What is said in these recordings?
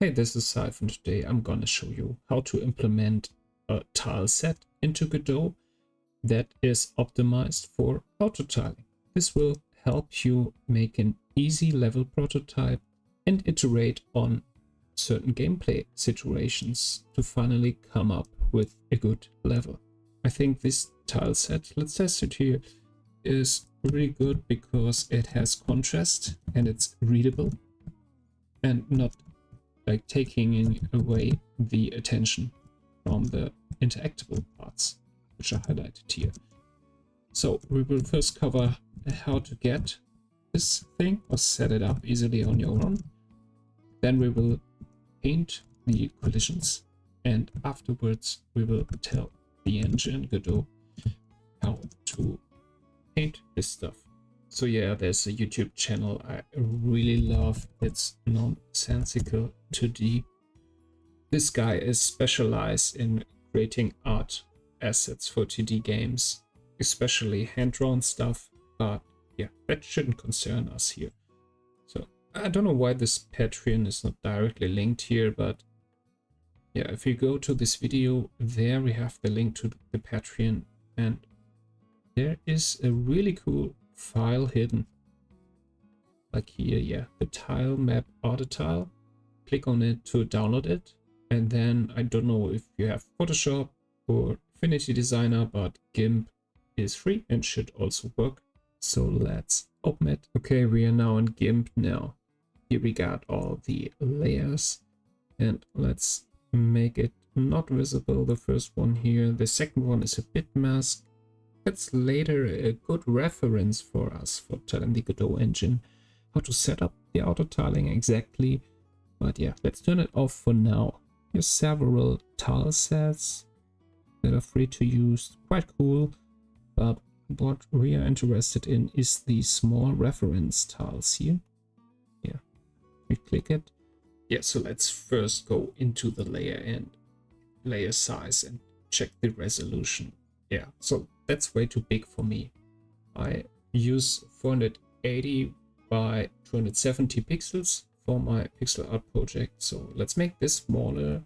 Hey, this is Siphon. Today I'm gonna show you how to implement a tile set into Godot that is optimized for autotiling. This will help you make an easy level prototype and iterate on certain gameplay situations to finally come up with a good level. I think this tile set, let's test it here, is really good because it has contrast and it's readable and not like taking away the attention from the interactable parts, which are highlighted here. So we will first cover how to get this thing or set it up easily on your own. Then we will paint the collisions, and afterwards we will tell the engine Godot how to paint this stuff. So yeah, there's a YouTube channel I really love. It's Nonsensical2D. This guy is specialized in creating art assets for 2D games, especially hand-drawn stuff. But yeah, that shouldn't concern us here. So I don't know why this Patreon is not directly linked here, but yeah, if you go to this video, there we have the link to the Patreon, and there is a really cool file hidden, like here. Yeah, the tilemap Autotile. Click on it to download it, and then I don't know if you have Photoshop or Affinity Designer, but GIMP is free and should also work. So let's open it. Okay, we are now in GIMP now. Here we got all the layers, and let's make it not visible, the first one here. The second one is a bit mask. That's later a good reference for us for telling the Godot Engine how to set up the autotiling exactly. But yeah, let's turn it off for now. Here's several tile sets that are free to use. Quite cool. But what we are interested in is the small reference tiles here. Yeah, we click it. Yeah, so let's first go into the layer and layer size and check the resolution. Yeah, so that's way too big for me. I use 480 by 270 pixels for my pixel art project. So let's make this smaller,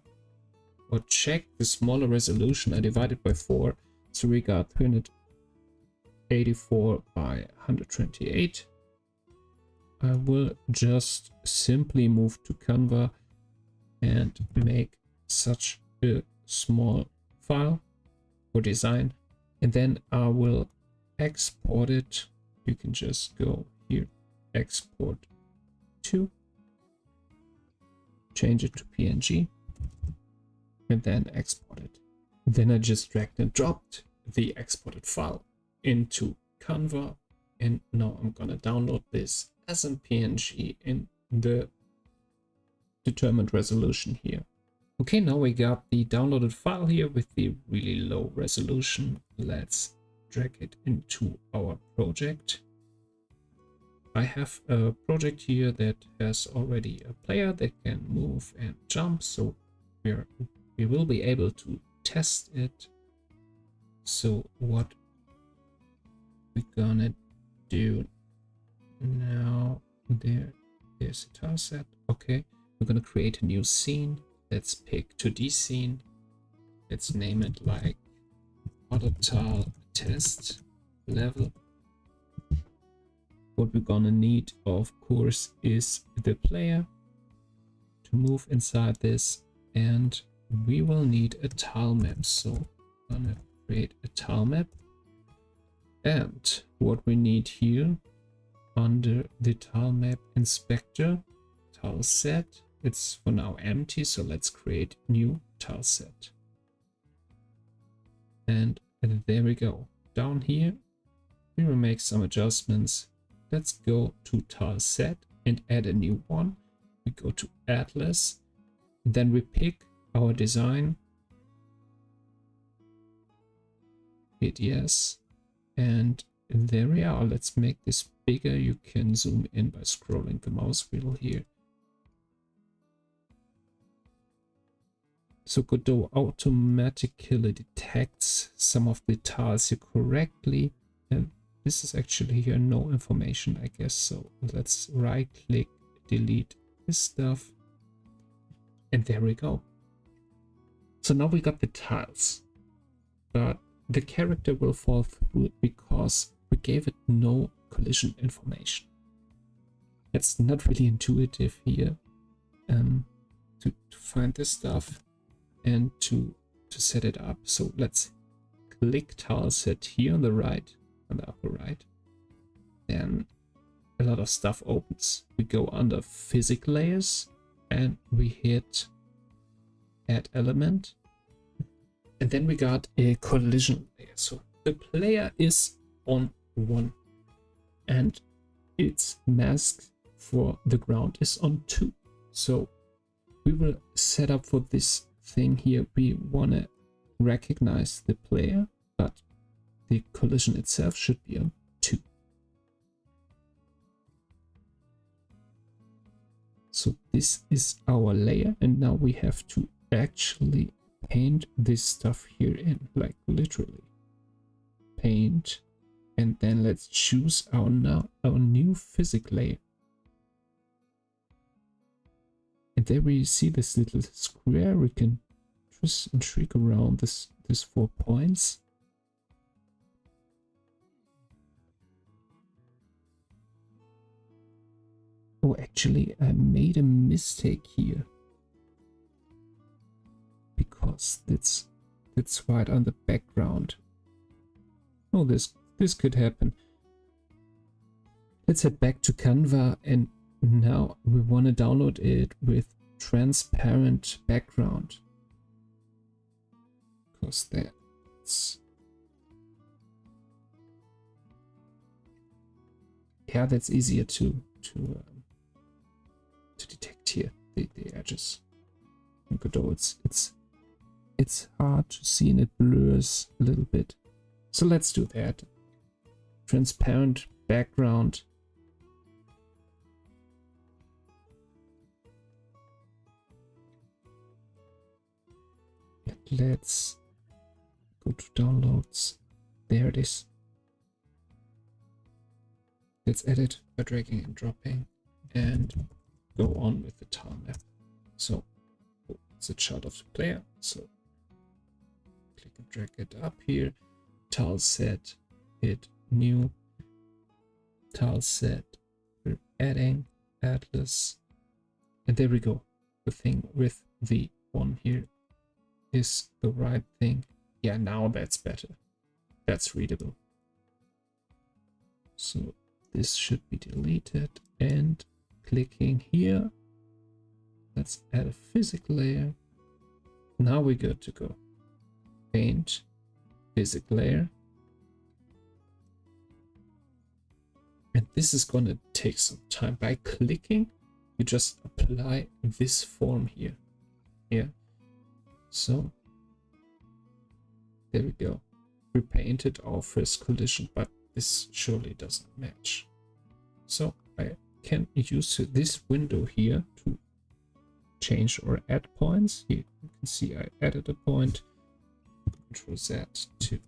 or check the smaller resolution. I divide it by 4. So we got 384 by 128. I will just simply move to Canva and make such a small file for design, and then I will export it. You can just go here, export to, change it to PNG, and then export it. Then I just dragged and dropped the exported file into Canva, and now I'm gonna download this as a PNG in the determined resolution here. Okay, now we got the downloaded file here with the really low resolution. Let's drag it into our project. I have a project here that has already a player that can move and jump, so we will be able to test it. So what we're gonna do now, there's a tile set. Okay, we're gonna create a new scene. Let's pick 2D scene. Let's name it like Autotile test level. What we're gonna need, of course, is the player to move inside this, and we will need a tile map. So I'm gonna create a tile map, and what we need here under the tile map inspector, tile set. It's for now empty, so let's create new tile set. And there we go. Down here, we will make some adjustments. Let's go to tile set and add a new one. We go to Atlas, then we pick our design. Hit yes, and there we are. Let's make this bigger. You can zoom in by scrolling the mouse wheel here. So Godot automatically detects some of the tiles here correctly, and this is actually here no information, I guess. So let's right click, delete this stuff, And there we go. So now we got the tiles, but the character will fall through it because we gave it no collision information. It's not really intuitive here to find this stuff and to set it up. So let's click Tileset here on the right, on the upper right. Then a lot of stuff opens. We go under physics layers and we hit add element. And then we got a collision layer. So the player is on 1 and its mask for the ground is on 2. So we will set up for this thing here. We want to recognize the player, but the collision itself should be on 2. So this is our layer, and now we have to actually paint this stuff here in, like literally paint, and then let's choose our new physics layer. And there we see this little square. We can twist and shriek around this 4 points. Oh, actually, I made a mistake here. Because it's right on the background. Oh, this could happen. Let's head back to Canva, and now we want to download it with transparent background. Because that's... yeah, that's easier to detect here, the edges. In Godot, it's hard to see and it blurs a little bit. So let's do that. Transparent background. And let's go to downloads. There it is. Let's edit by dragging and dropping and go on with the tilemap. So it's a shot of the player. So click and drag it up here. Tileset, hit new. Tileset, we're adding atlas. And there we go. The thing with the one here is the right thing. Yeah, now that's better. That's readable. So this should be deleted, and clicking here, let's add a physics layer. Now we're good to go. Paint, physics layer. And this is gonna take some time. By clicking, you just apply this form here. Yeah. So there we go. We painted our first collision, but this surely doesn't match. So I can use this window here to change or add points. Here you can see I added a point. Control Z to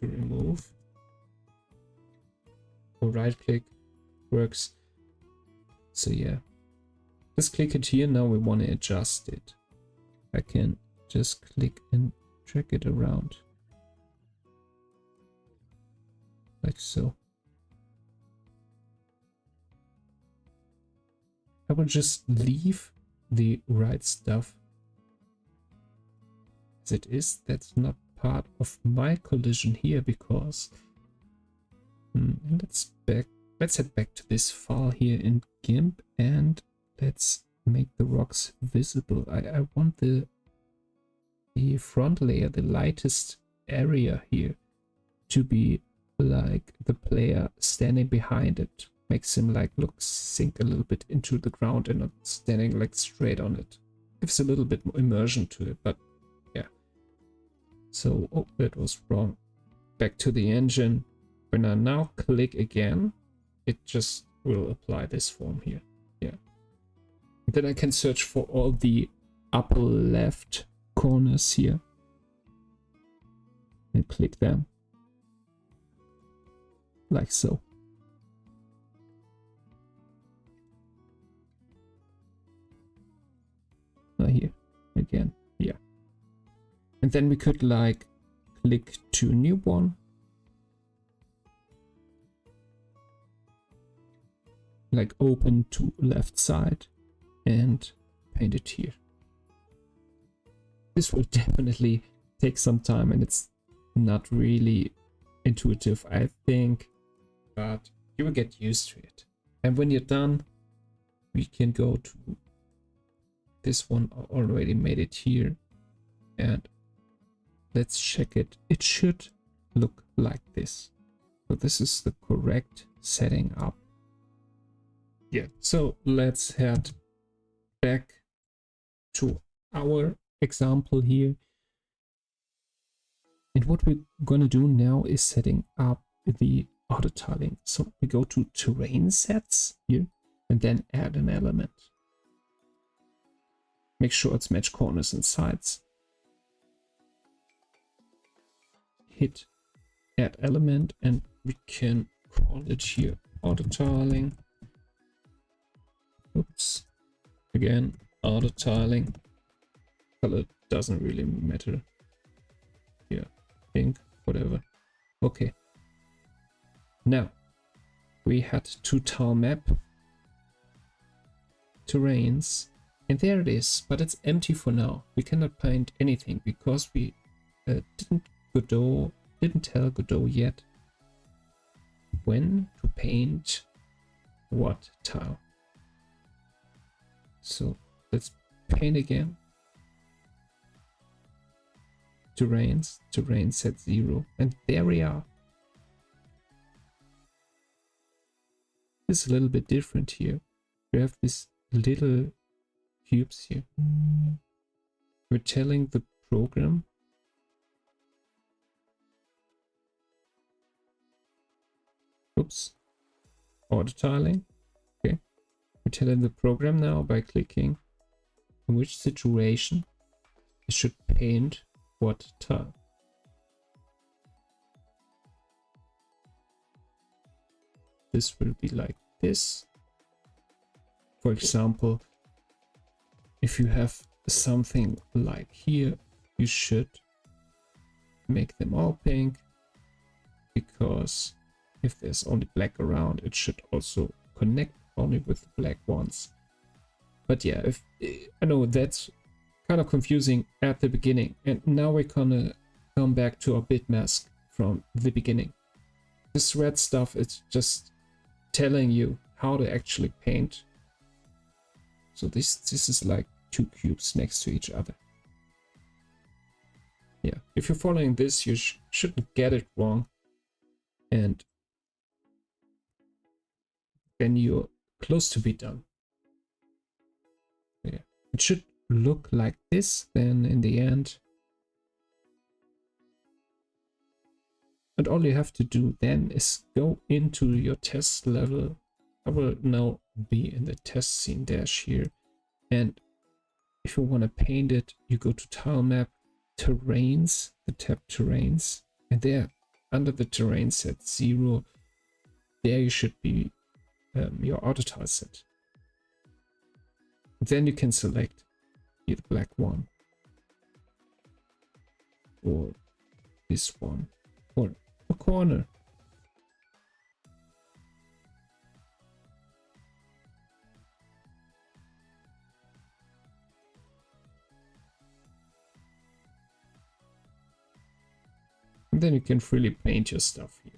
remove. Or right click works. So yeah, just click it here. Now we want to adjust it. I can just click and drag it around like so. I will just leave the right stuff as it is. That's not part of my collision here because let's head back to this file here in GIMP and let's make the rocks visible. I want the front layer, the lightest area here, to be like the player standing behind it. Makes him like sink a little bit into the ground and not standing like straight on it. Gives a little bit more immersion to it, but yeah. So, oh, that was wrong. Back to the engine. When I now click again, it just will apply this form here. Yeah. And then I can search for all the upper left corners here and click them like so. here again. Yeah. And then we could like click to new one. Like open to left side and paint it here. This will definitely take some time and it's not really intuitive, I think, but you will get used to it. And when you're done, we can go to this one. I already made it here and let's check it. It should look like this. So this is the correct setting up. Yeah, so let's head back to our example here. And what we're going to do now is setting up the autotiling. So we go to terrain sets here and then add an element. Make sure it's match corners and sides. Hit add element and we can call it here autotiling. Oops. Again, autotiling. Color doesn't really matter. Yeah, pink, whatever. Okay. Now, we had to tilemap terrains. And there it is, but it's empty for now. We cannot paint anything because we didn't tell Godot yet when to paint what tile. So let's paint again. Terrains, terrain set 0, and there we are. It's a little bit different here. We have these little cubes here. We're telling the program autotiling. Okay. We're telling the program now by clicking in which situation it should paint what tile. This will be like this. For example, if you have something like here, you should make them all pink, because if there's only black around, it should also connect only with the black ones. But yeah, if I know that's kind of confusing at the beginning, and now we're gonna come back to our bit mask from the beginning. This red stuff is just telling you how to actually paint. So this is like two cubes next to each other. Yeah, if you're following this, you shouldn't get it wrong, and then you're close to be done. Yeah, it should look like this then in the end. And all you have to do then is go into your test level. I will now be in the test scene dash here, and if you want to paint it, you go to tilemap, terrains, the tab terrains, and there under the terrain set 0, there you should be your autotile set. Then you can select the black one, or this one, or a corner. And then you can freely paint your stuff here.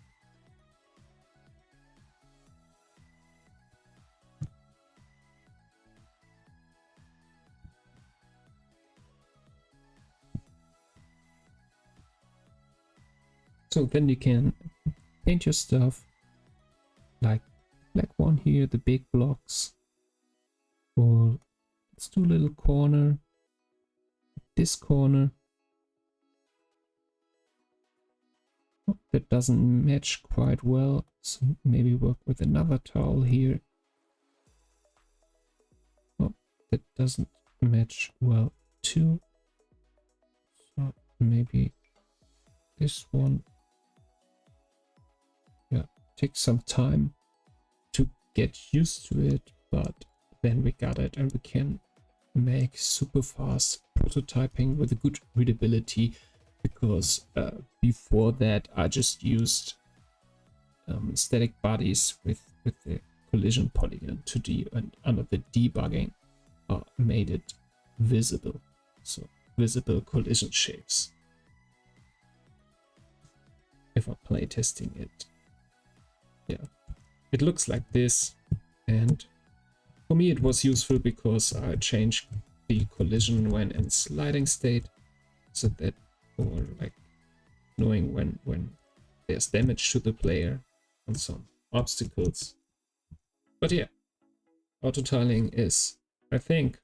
So then you can paint your stuff like black one here, the big blocks, or let's do a little corner, this corner. Oh, that doesn't match quite well, so maybe work with another tile here. Oh, that doesn't match well too, so maybe this one. Yeah, takes some time to get used to it, but then we got it and we can make super fast prototyping with a good readability, because before that I just used static bodies with the collision polygon and under the debugging made it visible. So visible collision shapes. If I'm playtesting it, yeah, it looks like this. And for me it was useful because I changed the collision when in sliding state, so that, or like knowing when there's damage to the player on some obstacles. But yeah, autotiling is, I think,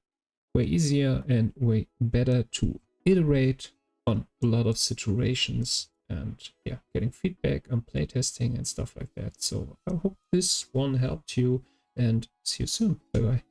way easier and way better to iterate on a lot of situations, and yeah, getting feedback on playtesting and stuff like that. So I hope this one helped you, and see you soon. Bye bye.